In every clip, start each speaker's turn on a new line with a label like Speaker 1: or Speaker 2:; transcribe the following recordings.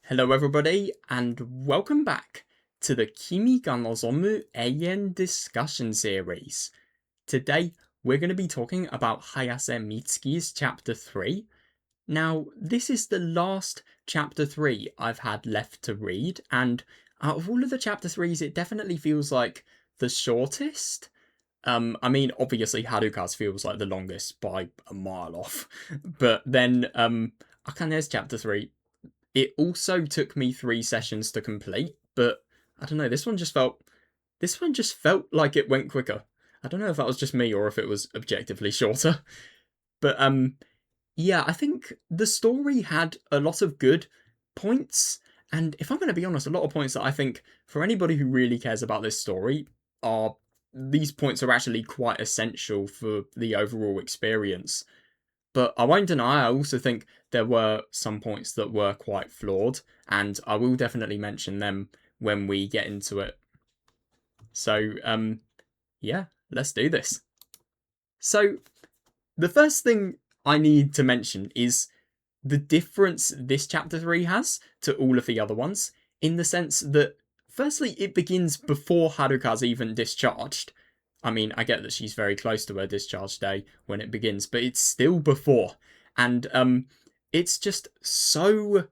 Speaker 1: Hello everybody, and welcome back to the Kimi ga Nozomu Eien discussion series. Today, we're going to be talking about Hayase Mitsuki's chapter 3. Now, this is the last chapter 3 I've had left to read, and out of all of the chapter 3s, it definitely feels like the shortest. Obviously Haruka's feels like the longest by a mile off, but then Akane's chapter 3, it also took me 3 sessions to complete, but I don't know, this one just felt like it went quicker. I don't know if that was just me or if it was objectively shorter. But yeah, I think the story had a lot of good points, and if I'm going to be honest, a lot of points that I think for anybody who really cares about this story are these points are actually quite essential for the overall experience. But I won't deny, I also think there were some points that were quite flawed, and I will definitely mention them when we get into it. So, yeah, let's do this. So, the first thing I need to mention is the difference this chapter 3 has to all of the other ones, in the sense that, firstly, it begins before Haruka's even discharged. I mean, I get that she's very close to her discharge day when it begins, but it's still before. And it's just so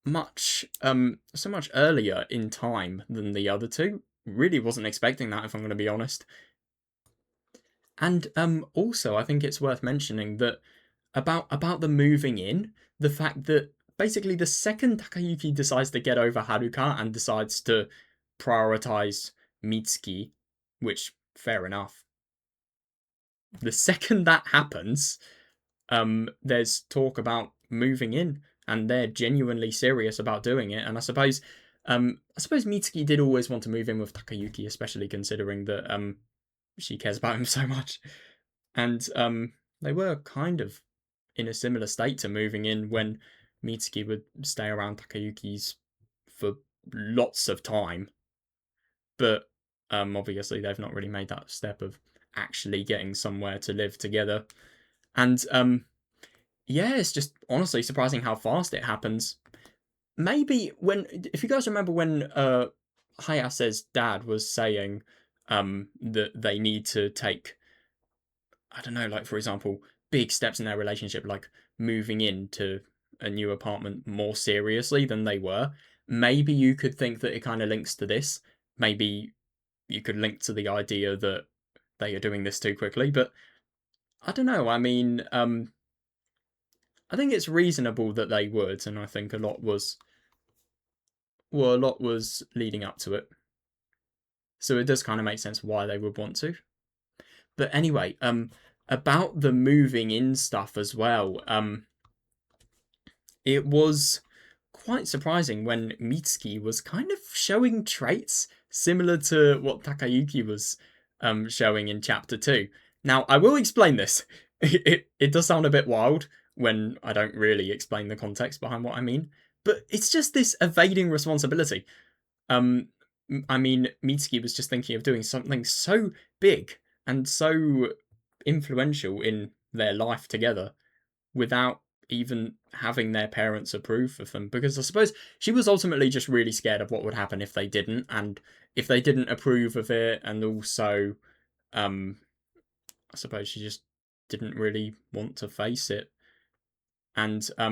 Speaker 1: much earlier in time than the other two. Really wasn't expecting that, if I'm going to be honest. And also I think it's worth mentioning that about the moving in, the fact that basically the second Takayuki decides to get over Haruka and decides to prioritize Mitsuki, which fair enough. The second that happens, there's talk about moving in, and they're genuinely serious about doing it. And I suppose Mitsuki did always want to move in with Takayuki, especially considering that she cares about him so much. And they were kind of in a similar state to moving in when Mitsuki would stay around Takayuki's for lots of time. But obviously they've not really made that step of actually getting somewhere to live together. And yeah, it's just honestly surprising how fast it happens. Maybe if you guys remember when Hayase's dad was saying that they need to take, I don't know, like for example, big steps in their relationship, like moving into a new apartment more seriously than they were. Maybe you could think that it kind of links to this. Maybe you could link to the idea that they are doing this too quickly, but I don't know. I mean, I think it's reasonable that they would, and I think a lot was leading up to it. So it does kind of make sense why they would want to. But anyway, about the moving in stuff as well, it was quite surprising when Mitsuki was kind of showing traits similar to what Takayuki was showing in chapter 2. Now, I will explain this. It does sound a bit wild when I don't really explain the context behind what I mean, but it's just this evading responsibility. Um, I mean, Mitsuki was just thinking of doing something so big and so influential in their life together without even having their parents approve of them, because I suppose she was ultimately just really scared of what would happen if they didn't, and if they didn't approve of it, and also I suppose she just didn't really want to face it. And I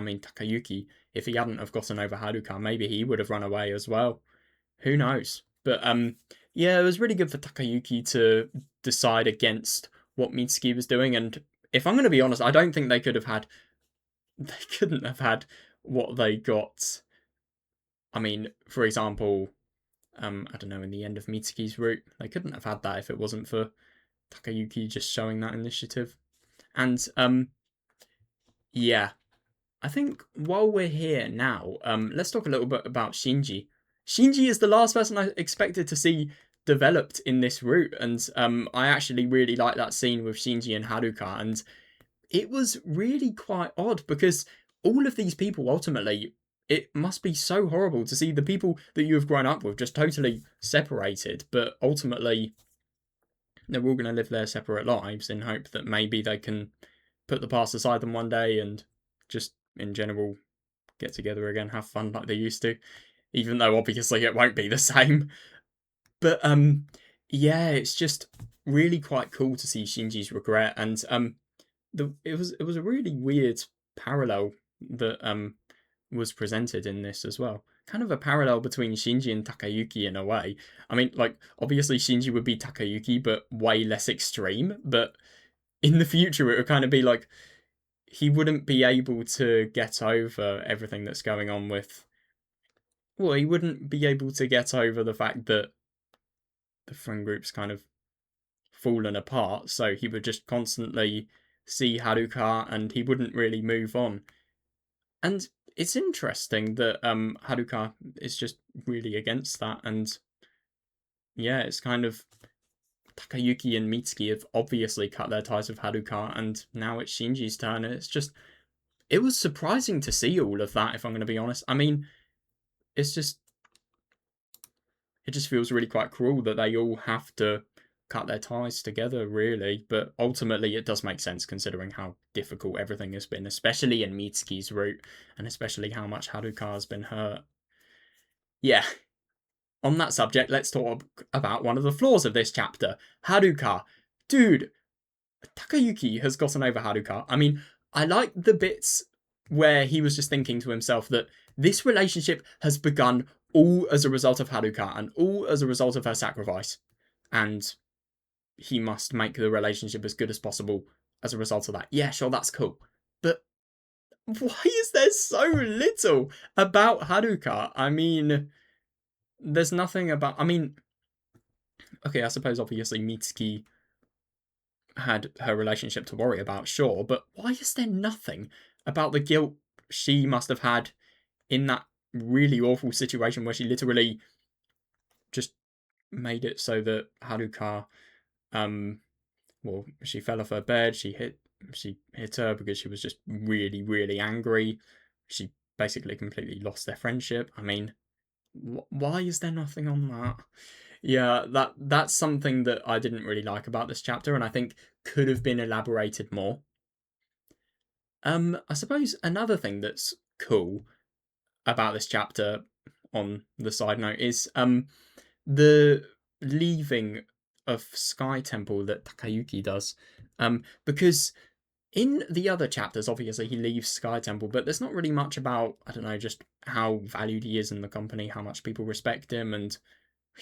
Speaker 1: mean, Takayuki, if he hadn't have gotten over Haruka, maybe he would have run away as well. Who knows? But yeah, it was really good for Takayuki to decide against what Mitsuki was doing. And if I'm going to be honest, I don't think they couldn't have had what they got. I mean, for example, I don't know, in the end of Mitsuki's route, they couldn't have had that if it wasn't for Takayuki just showing that initiative. And yeah, I think while we're here now, let's talk a little bit about Shinji. Shinji is the last person I expected to see developed in this route, and I actually really like that scene with Shinji and Haruka, and it was really quite odd because all of these people ultimately, it must be so horrible to see the people that you have grown up with just totally separated, but ultimately they're all going to live their separate lives in hope that maybe they can put the past aside them one day and just in general get together again, have fun like they used to. Even though obviously it won't be the same. But yeah, it's just really quite cool to see Shinji's regret, and it was a really weird parallel that was presented in this as well. Kind of a parallel between Shinji and Takayuki in a way. I mean, like, obviously Shinji would be Takayuki, but way less extreme. But in the future, it would kind of be like he wouldn't be able to get over everything that's going on with. Well, he wouldn't be able to get over the fact that the friend group's kind of fallen apart, so he would just constantly see Haruka and he wouldn't really move on. And it's interesting that Haruka is just really against that, and yeah, it's kind of Takayuki and Mitsuki have obviously cut their ties with Haruka, and now it's Shinji's turn, and it's just it was surprising to see all of that, if I'm going to be honest. I mean, it's just it just feels really quite cruel that they all have to cut their ties together, really. But ultimately, it does make sense considering how difficult everything has been, especially in Mitsuki's route, and especially how much Haruka has been hurt. Yeah. On that subject, let's talk about one of the flaws of this chapter. Haruka. Dude, Takayuki has gotten over Haruka. I mean, I like the bits where he was just thinking to himself that this relationship has begun all as a result of Haruka and all as a result of her sacrifice. And he must make the relationship as good as possible as a result of that. Yeah, sure, that's cool. But why is there so little about Haruka? I mean, there's nothing about. I mean, okay, I suppose obviously Mitsuki had her relationship to worry about, sure, but why is there nothing about the guilt she must have had in that really awful situation where she literally just made it so that Haruka, well, she fell off her bed, she hit her because she was just really, really angry. She basically completely lost their friendship. I mean, why is there nothing on that? Yeah, that's something that I didn't really like about this chapter, and I think could have been elaborated more. I suppose another thing that's cool about this chapter, on the side note, is the leaving of Sky Temple that Takayuki does. Because in the other chapters, obviously he leaves Sky Temple, but there's not really much about, I don't know, just how valued he is in the company, how much people respect him, and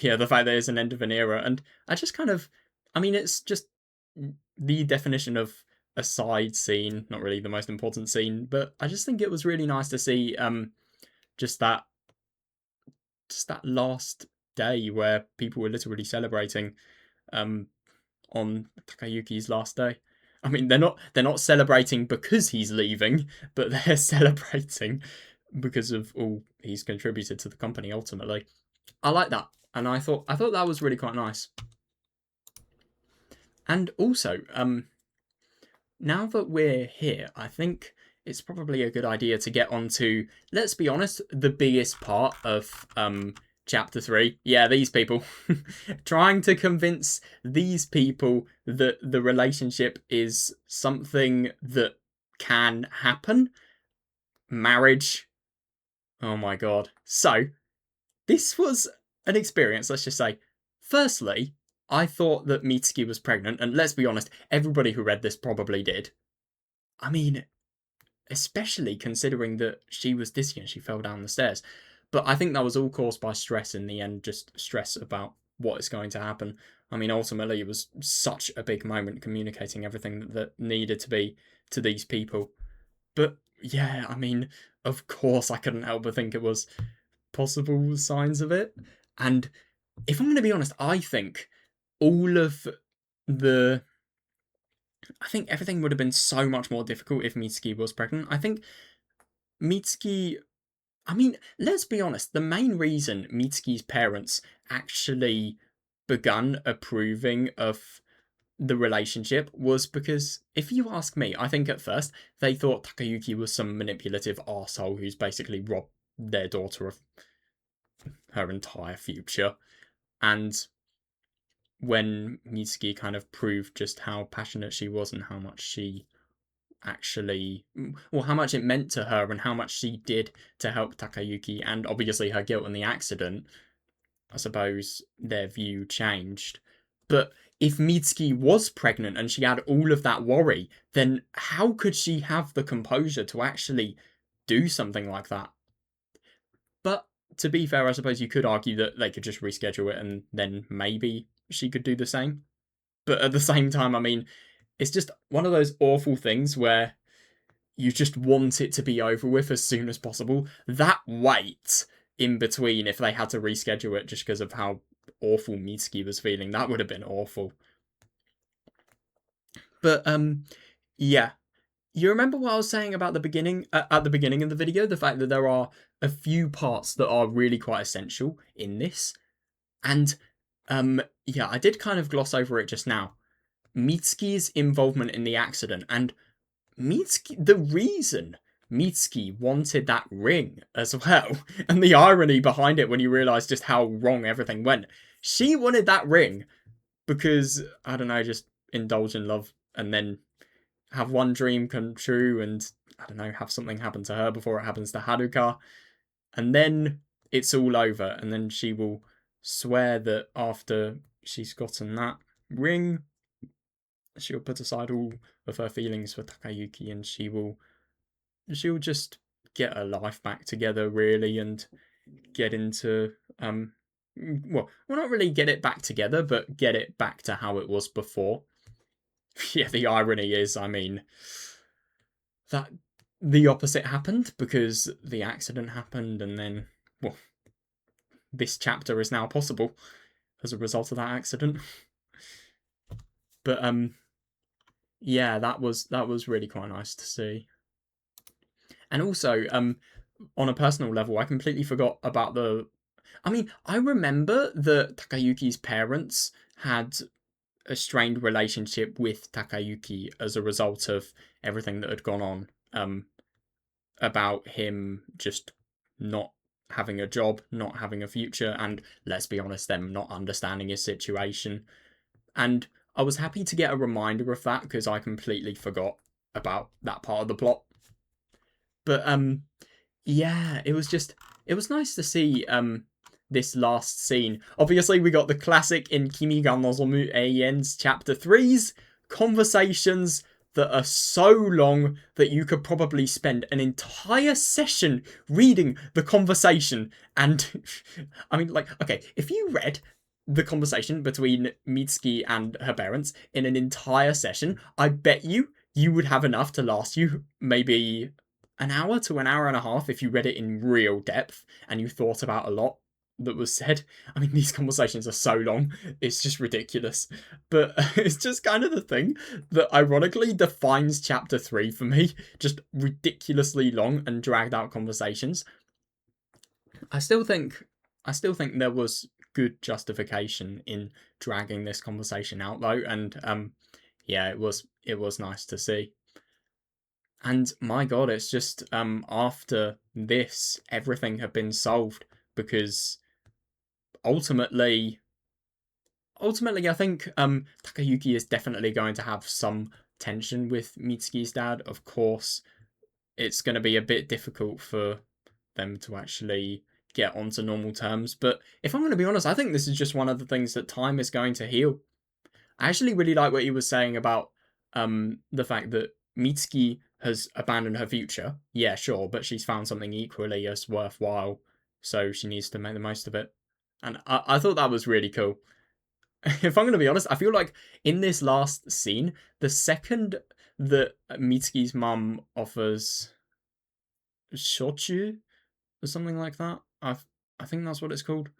Speaker 1: yeah, the fact that it's an end of an era. And I just kind of, I mean, it's just the definition of a side scene, not really the most important scene, but I just think it was really nice to see just that last day where people were literally celebrating um on Takayuki's last day. I mean, they're not celebrating because he's leaving, but they're celebrating because of all he's contributed to the company ultimately. I like that, and I thought that was really quite nice. And also, now that we're here, I think it's probably a good idea to get on to, let's be honest, the biggest part of chapter 3. Yeah, these people. Trying to convince these people that the relationship is something that can happen. Marriage. Oh my god. So, this was an experience, let's just say. Firstly, I thought that Mitsuki was pregnant, and let's be honest, everybody who read this probably did. I mean, especially considering that she was dizzy and she fell down the stairs. But I think that was all caused by stress in the end, just stress about what is going to happen. I mean, ultimately, it was such a big moment communicating everything that needed to be to these people. But yeah, I mean, of course, I couldn't help but think it was possible signs of it. And if I'm going to be honest, I think all of the I think everything would have been so much more difficult if Mitsuki was pregnant. I think Mitsuki. I mean, let's be honest, the main reason Mitsuki's parents actually begun approving of the relationship was because, if you ask me, I think at first they thought Takayuki was some manipulative arsehole who's basically robbed their daughter of her entire future. And when Mitsuki kind of proved just how passionate she was and how much she actually, well, how much it meant to her and how much she did to help Takayuki, and obviously her guilt in the accident, I suppose their view changed. But if Mitsuki was pregnant and she had all of that worry, then how could she have the composure to actually do something like that? But to be fair, I suppose you could argue that they could just reschedule it and then maybe she could do the same. But at the same time, I mean, it's just one of those awful things where you just want it to be over with as soon as possible. That wait in between, if they had to reschedule it just because of how awful Mitsuki was feeling, that would have been awful. But yeah. You remember what I was saying about the beginning at the beginning of the video, the fact that there are a few parts that are really quite essential in this, and yeah, I did kind of gloss over it just now. Mitsuki's involvement in the accident, and Mitsuki, the reason Mitsuki wanted that ring as well, and the irony behind it when you realise just how wrong everything went. She wanted that ring because, I don't know, just indulge in love and then have one dream come true and, I don't know, have something happen to her before it happens to Haruka. And then it's all over, and then she will swear that after she's gotten that ring, she'll put aside all of her feelings for Takayuki and she'll just get her life back together really and get into well not really get it back together, but get it back to how it was before. Yeah, the irony is, I mean, that the opposite happened because the accident happened and then, well, this chapter is now possible as a result of that accident. But yeah, that was really quite nice to see. And also, on a personal level, I completely forgot about the. I mean, I remember that Takayuki's parents had a strained relationship with Takayuki as a result of everything that had gone on. About him just not having a job, not having a future, and let's be honest, them not understanding his situation. And I was happy to get a reminder of that because I completely forgot about that part of the plot. But yeah, it was nice to see this last scene. Obviously, we got the classic in Kimi ga Nozomu Eien's chapter 3's conversations that are so long that you could probably spend an entire session reading the conversation. And I mean, like, okay, if you read the conversation between Mitsuki and her parents in an entire session, I bet you would have enough to last you maybe an hour to an hour and a half if you read it in real depth and you thought about a lot that was said. I mean, these conversations are so long, it's just ridiculous. But it's just kind of the thing that ironically defines chapter 3 for me. Just ridiculously long and dragged out conversations. I still think there was good justification in dragging this conversation out though, and yeah, it was nice to see. And my god, it's just after this, everything had been solved because ultimately, I think Takayuki is definitely going to have some tension with Mitsuki's dad. Of course, it's going to be a bit difficult for them to actually get onto normal terms. But if I'm going to be honest, I think this is just one of the things that time is going to heal. I actually really like what he was saying about the fact that Mitsuki has abandoned her future. Yeah, sure, but she's found something equally as worthwhile, so she needs to make the most of it. And I thought that was really cool. If I'm going to be honest, I feel like in this last scene, the second that Mitsuki's mum offers shochu or something like that, I think that's what it's called.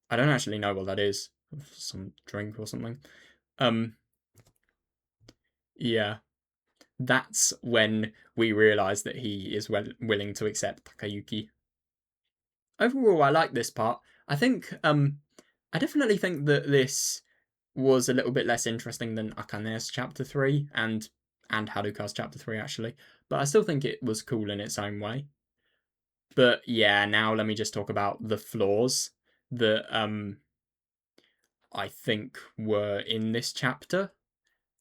Speaker 1: I don't actually know what that is. Some drink or something. Yeah, that's when we realise that he is willing to accept Takayuki. Overall, I like this part. I think I definitely think that this was a little bit less interesting than Akane's chapter 3 and Haruka's chapter 3 actually, but I still think it was cool in its own way. But yeah, now let me just talk about the flaws that I think were in this chapter.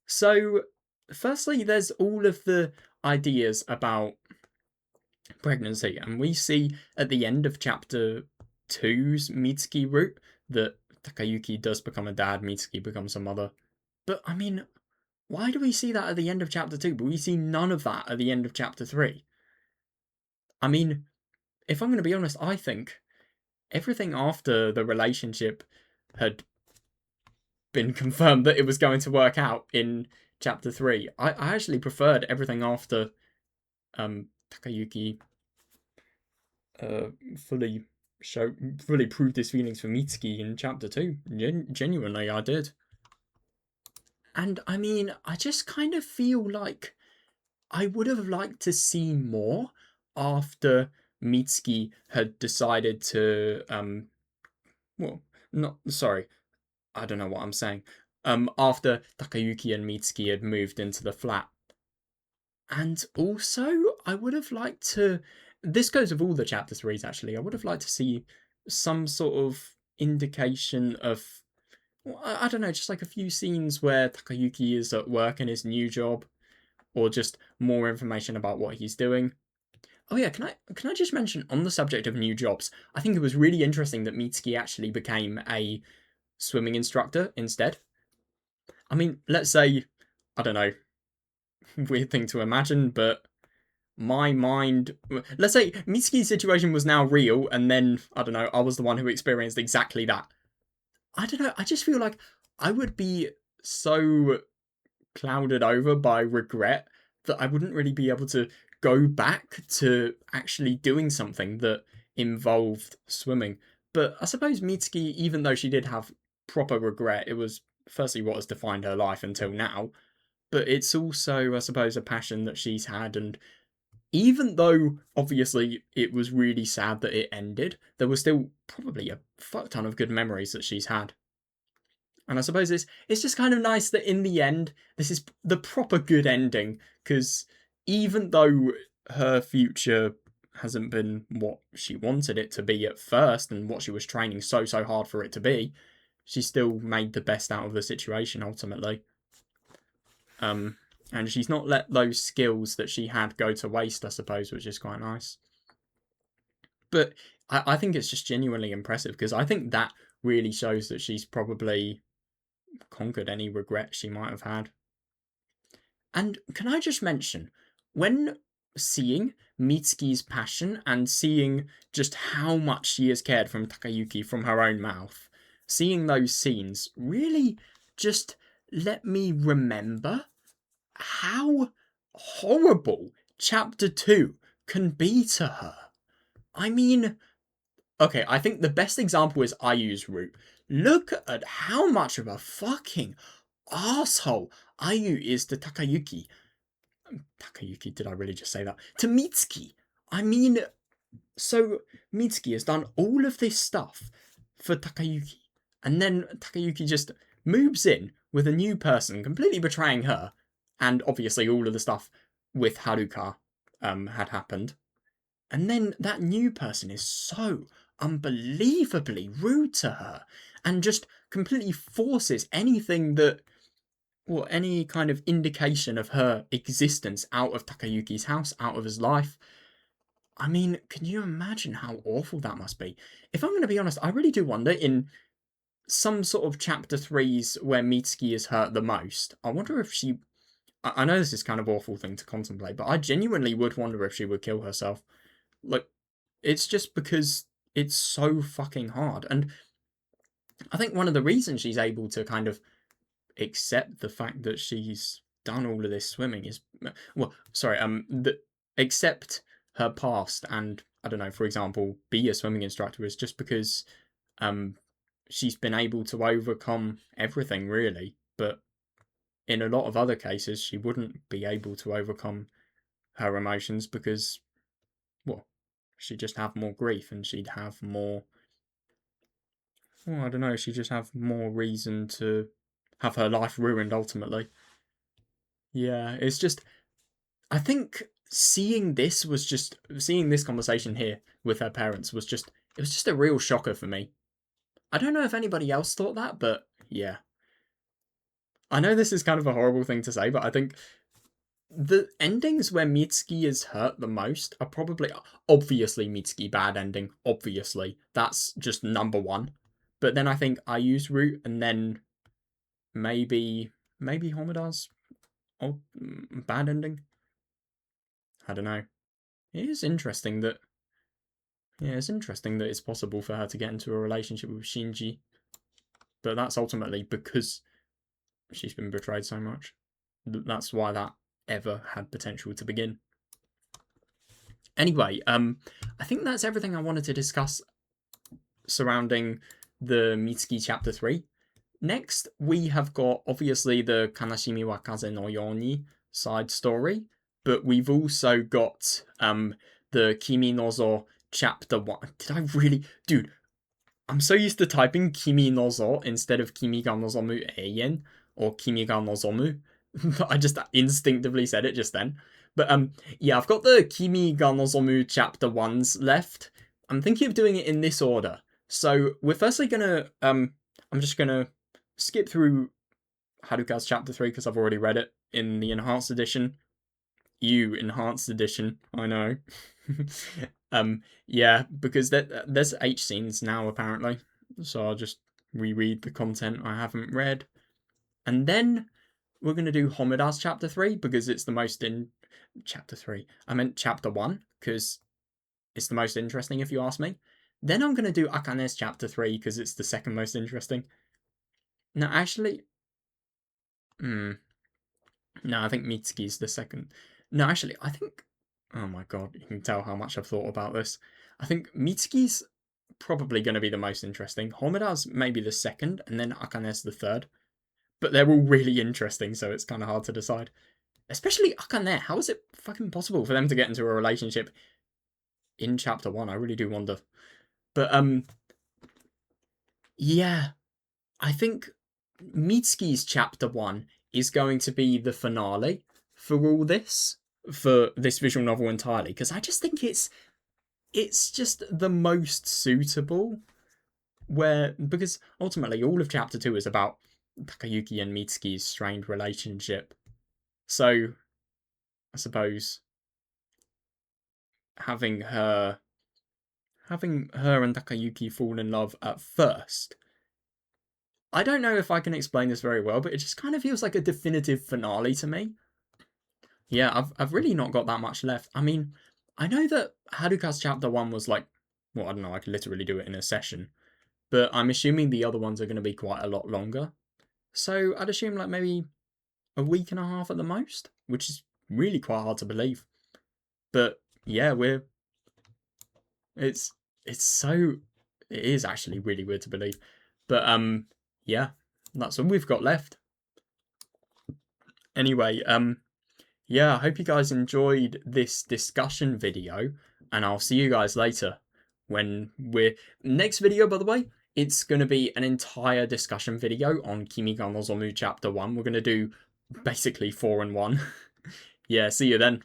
Speaker 1: So, firstly, there's all of the ideas about pregnancy, and we see at the end of chapter two's Mitsuki route that Takayuki does become a dad, Mitsuki becomes a mother. But I mean, why do we see that at the end of chapter 2, but we see none of that at the end of chapter 3? I mean, if I'm going to be honest, I think everything after the relationship had been confirmed that it was going to work out in chapter 3, I actually preferred everything after Takayuki uh, fully fully proved his feelings for Mitsuki in chapter 2. Genuinely, I did. And I mean, I just kind of feel like I would have liked to see more after Mitsuki had decided to well, not sorry, I don't know what I'm saying. After Takayuki and Mitsuki had moved into the flat. And also, I would have liked to. This goes with all the chapter threes, actually. I would have liked to see some sort of indication of. Well, I don't know, just like a few scenes where Takayuki is at work in his new job, or just more information about what he's doing. Oh yeah, can I just mention on the subject of new jobs? I think it was really interesting that Mitsuki actually became a swimming instructor instead. I mean, let's say, I don't know, weird thing to imagine, but my mind. Let's say Mitsuki's situation was now real, and then, I don't know, I was the one who experienced exactly that. I don't know, I just feel like I would be so clouded over by regret that I wouldn't really be able to go back to actually doing something that involved swimming. But I suppose Mitsuki, even though she did have proper regret, it was firstly what has defined her life until now, but it's also, I suppose, a passion that she's had. And even though obviously it was really sad that it ended, there was still probably a fuck ton of good memories that she's had. And I suppose it's just kind of nice that in the end, this is the proper good ending, because even though her future hasn't been what she wanted it to be at first and what she was training so hard for it to be, she still made the best out of the situation ultimately. And she's not let those skills that she had go to waste, I suppose, which is quite nice. But I think it's just genuinely impressive, because I think that really shows that she's probably conquered any regret she might have had. And can I just mention, when seeing Mitsuki's passion and seeing just how much she has cared from Takayuki from her own mouth, seeing those scenes really just let me remember how horrible chapter 2 can be to her. I mean, okay, I think the best example is Ayu's route. Look at how much of a fucking asshole Ayu is to Takayuki. Takayuki, did I really just say that? To Mitsuki. I mean, so Mitsuki has done all of this stuff for Takayuki, and then Takayuki just moves in with a new person, completely betraying her, and obviously all of the stuff with Haruka had happened. And then that new person is so unbelievably rude to her and just completely forces anything that, well, any kind of indication of her existence out of Takayuki's house, out of his life. I mean, can you imagine how awful that must be? If I'm going to be honest, I really do wonder, in some sort of chapter threes where Mitsuki is hurt the most, I wonder if she. I know this is kind of awful thing to contemplate, but I genuinely would wonder if she would kill herself. Like, it's just because it's so fucking hard. And I think one of the reasons she's able to kind of accept the fact that she's done all of this swimming is, well, sorry, accept her past and, I don't know, for example, be a swimming instructor, is just because um she's been able to overcome everything really. But in a lot of other cases she wouldn't be able to overcome her emotions because, well, she'd just have more grief and she'd have more, well, I don't know, she'd just have more reason to have her life ruined ultimately. Yeah, it's just, I think seeing this conversation here with her parents was just, it was just a real shocker for me. I don't know if anybody else thought that, but yeah. I know this is kind of a horrible thing to say, but I think the endings where Mitsuki is hurt the most are probably, obviously, Mitsuki bad ending. Obviously, that's just number one. But then I think I use route, and then maybe Homeda's bad ending. I don't know. It is interesting that it's possible for her to get into a relationship with Shinji, but that's ultimately because she's been betrayed so much. That's why that ever had potential to begin. Anyway, I think that's everything I wanted to discuss surrounding the Mitsuki chapter 3. Next, we have got obviously the Kanashimi wa Kaze no Yoni side story, but we've also got the Kimi Nozo chapter 1. Did I really? Dude, I'm so used to typing Kimi Nozo instead of Kimi ga Nozomu Eien or Kimi ga Nozomu. I just instinctively said it just then. But yeah, I've got the Kimi ga Nozomu chapter 1s left. I'm thinking of doing it in this order. So we're firstly gonna I'm just gonna skip through Haruka's chapter 3 because I've already read it in the enhanced edition. Enhanced edition, I know. Yeah, because there's 8 scenes now apparently, so I'll just reread the content I haven't read, and then we're gonna do Homeda's chapter 3 because it's the most in chapter 3. I meant chapter 1 because it's the most interesting if you ask me. Then I'm gonna do Akane's chapter 3 because it's the second most interesting. No, actually, no, I think Mitsuki's the second. No, actually, I think. Oh my god, you can tell how much I've thought about this. I think Mitsuki's probably going to be the most interesting. Homeda's maybe the second, and then Akane's the third. But they're all really interesting, so it's kind of hard to decide. Especially Akane. How is it fucking possible for them to get into a relationship in chapter 1? I really do wonder. But, yeah. I think Mitsuki's chapter 1 is going to be the finale for all this, for this visual novel entirely, because I just think it's just the most suitable, because ultimately all of chapter 2 is about Takayuki and Mitsuki's strained relationship. So I suppose having her and Takayuki fall in love at first, I don't know if I can explain this very well, but it just kind of feels like a definitive finale to me. Yeah, I've really not got that much left. I mean, I know that Haruka's chapter 1 was like, well, I don't know, I could literally do it in a session. But I'm assuming the other ones are going to be quite a lot longer. So I'd assume like maybe a week and a half at the most, which is really quite hard to believe. But yeah, it's so, it is actually really weird to believe. But yeah, that's all we've got left. Anyway, yeah, I hope you guys enjoyed this discussion video, and I'll see you guys later when next video, by the way, it's going to be an entire discussion video on Kimi ga Nozomu chapter 1. We're going to do basically 4 and 1. Yeah, see you then.